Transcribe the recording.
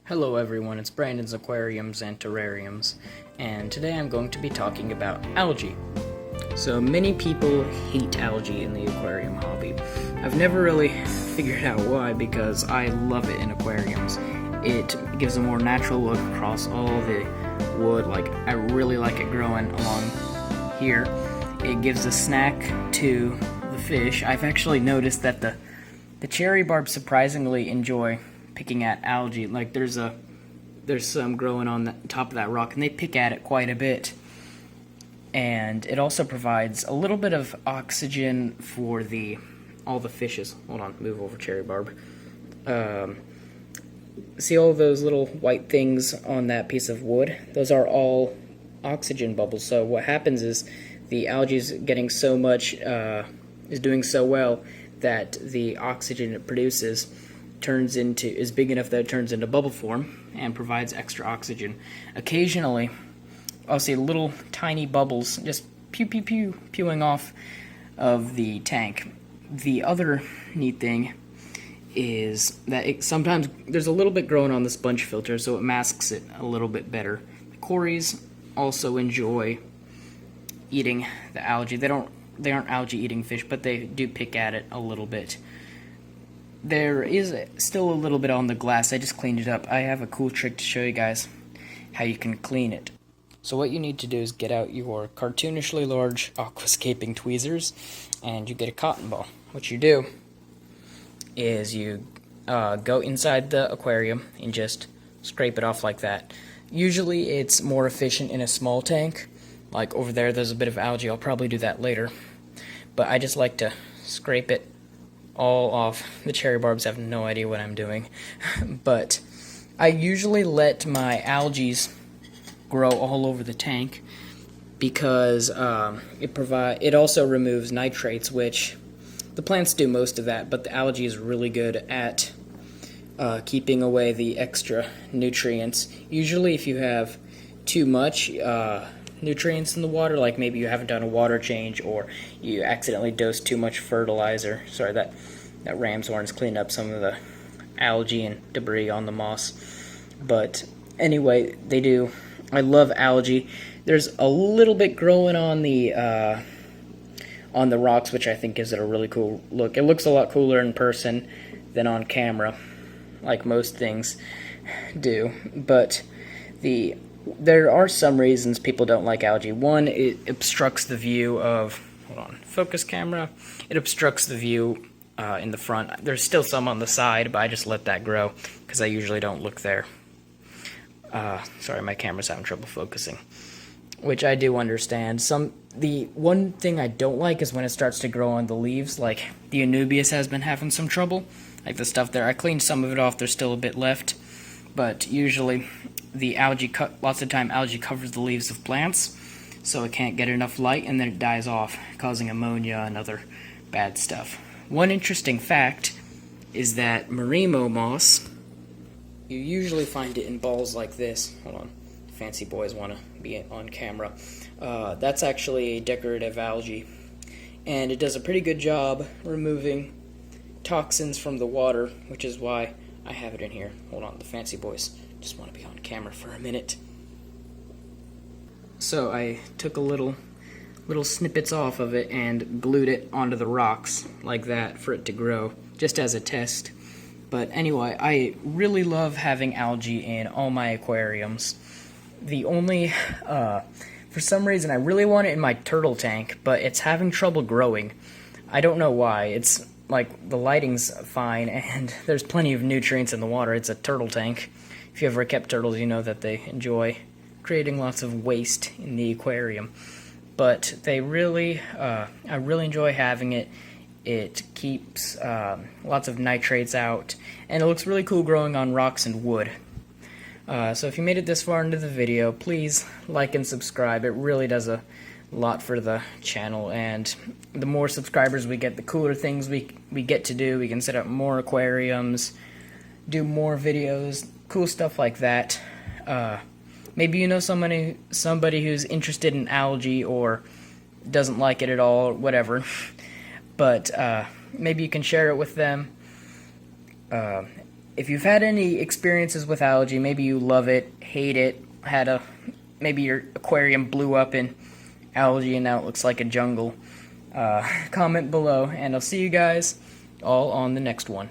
Hello everyone, it's Brandon's Aquariums and Terrariums, and today I'm going to be talking about algae. So many people hate algae in the aquarium hobby. I've never really figured out why, because I love it in aquariums. It gives a more natural look across all the wood. I really like it growing along here. It gives a snack to the fish. I've actually noticed that the cherry barbs surprisingly enjoy picking at algae. There's some growing on the top of that rock, and they pick at it quite a bit. And it also provides a little bit of oxygen for all the fishes. Hold on, move over, cherry barb. See all those little white things on that piece of wood? Those are all oxygen bubbles. So what happens is the algae is getting so much, is doing so well that the oxygen it produces is big enough that it turns into bubble form and provides extra oxygen. Occasionally, I'll see little tiny bubbles just pewing off of the tank. The other neat thing is that sometimes there's a little bit growing on the sponge filter, so it masks it a little bit better. The cories also enjoy eating the algae. They aren't algae eating fish, but they do pick at it a little bit. There is still a little bit on the glass. I just cleaned it up. I have a cool trick to show you guys how you can clean it. So what you need to do is get out your cartoonishly large aquascaping tweezers, and you get a cotton ball. What you do is you go inside the aquarium and just scrape it off like that. Usually it's more efficient in a small tank. Like over there's a bit of algae. I'll probably do that later. But I just like to scrape it all off. The cherry barbs have no idea what I'm doing. But I usually let my algae grow all over the tank because it also removes nitrates, which the plants do most of that, but the algae is really good at keeping away the extra nutrients. Usually if you have too much nutrients in the water, like maybe you haven't done a water change or you accidentally dosed too much fertilizer. Sorry, that ram's horn's cleaned up some of the algae and debris on the moss. But anyway, they do. I love algae. There's a little bit growing on the rocks, which I think gives it a really cool look. It looks a lot cooler in person than on camera, like most things do. But there are some reasons people don't like algae. One, it obstructs the view of, hold on, focus camera. It obstructs the view in the front. There's still some on the side, but I just let that grow because I usually don't look there. Sorry, my camera's having trouble focusing, which I do understand. The one thing I don't like is when it starts to grow on the leaves. Like the Anubias has been having some trouble. Like the stuff there, I cleaned some of it off. There's still a bit left, but usually the lots of time algae covers the leaves of plants, so it can't get enough light, and then it dies off, causing ammonia and other bad stuff. One interesting fact is that Marimo moss, you usually find it in balls like this. Hold on, fancy boys want to be on camera. That's actually a decorative algae, and it does a pretty good job removing toxins from the water, which is why I have it in here. Hold on, the fancy boys just want to be on camera for a minute. So I took a little snippets off of it and glued it onto the rocks like that for it to grow, just as a test. But anyway, I really love having algae in all my aquariums. The only, for some reason, I really want it in my turtle tank, but it's having trouble growing. I don't know why. It's like the lighting's fine and there's plenty of nutrients in the water. It's a turtle tank. If you ever kept turtles, you know that they enjoy creating lots of waste in the aquarium. But I really enjoy having it. It keeps lots of nitrates out, and it looks really cool growing on rocks and wood. So if you made it this far into the video, please like and subscribe. It really does a lot for the channel, and the more subscribers we get, the cooler things we get to do. We can set up more aquariums, do more videos, cool stuff like that. Maybe you know somebody who's interested in algae or doesn't like it at all, whatever. But maybe you can share it with them. if you've had any experiences with algae, maybe you love it, hate it, maybe your aquarium blew up in algae and now it looks like a jungle, comment below, and I'll see you guys all on the next one.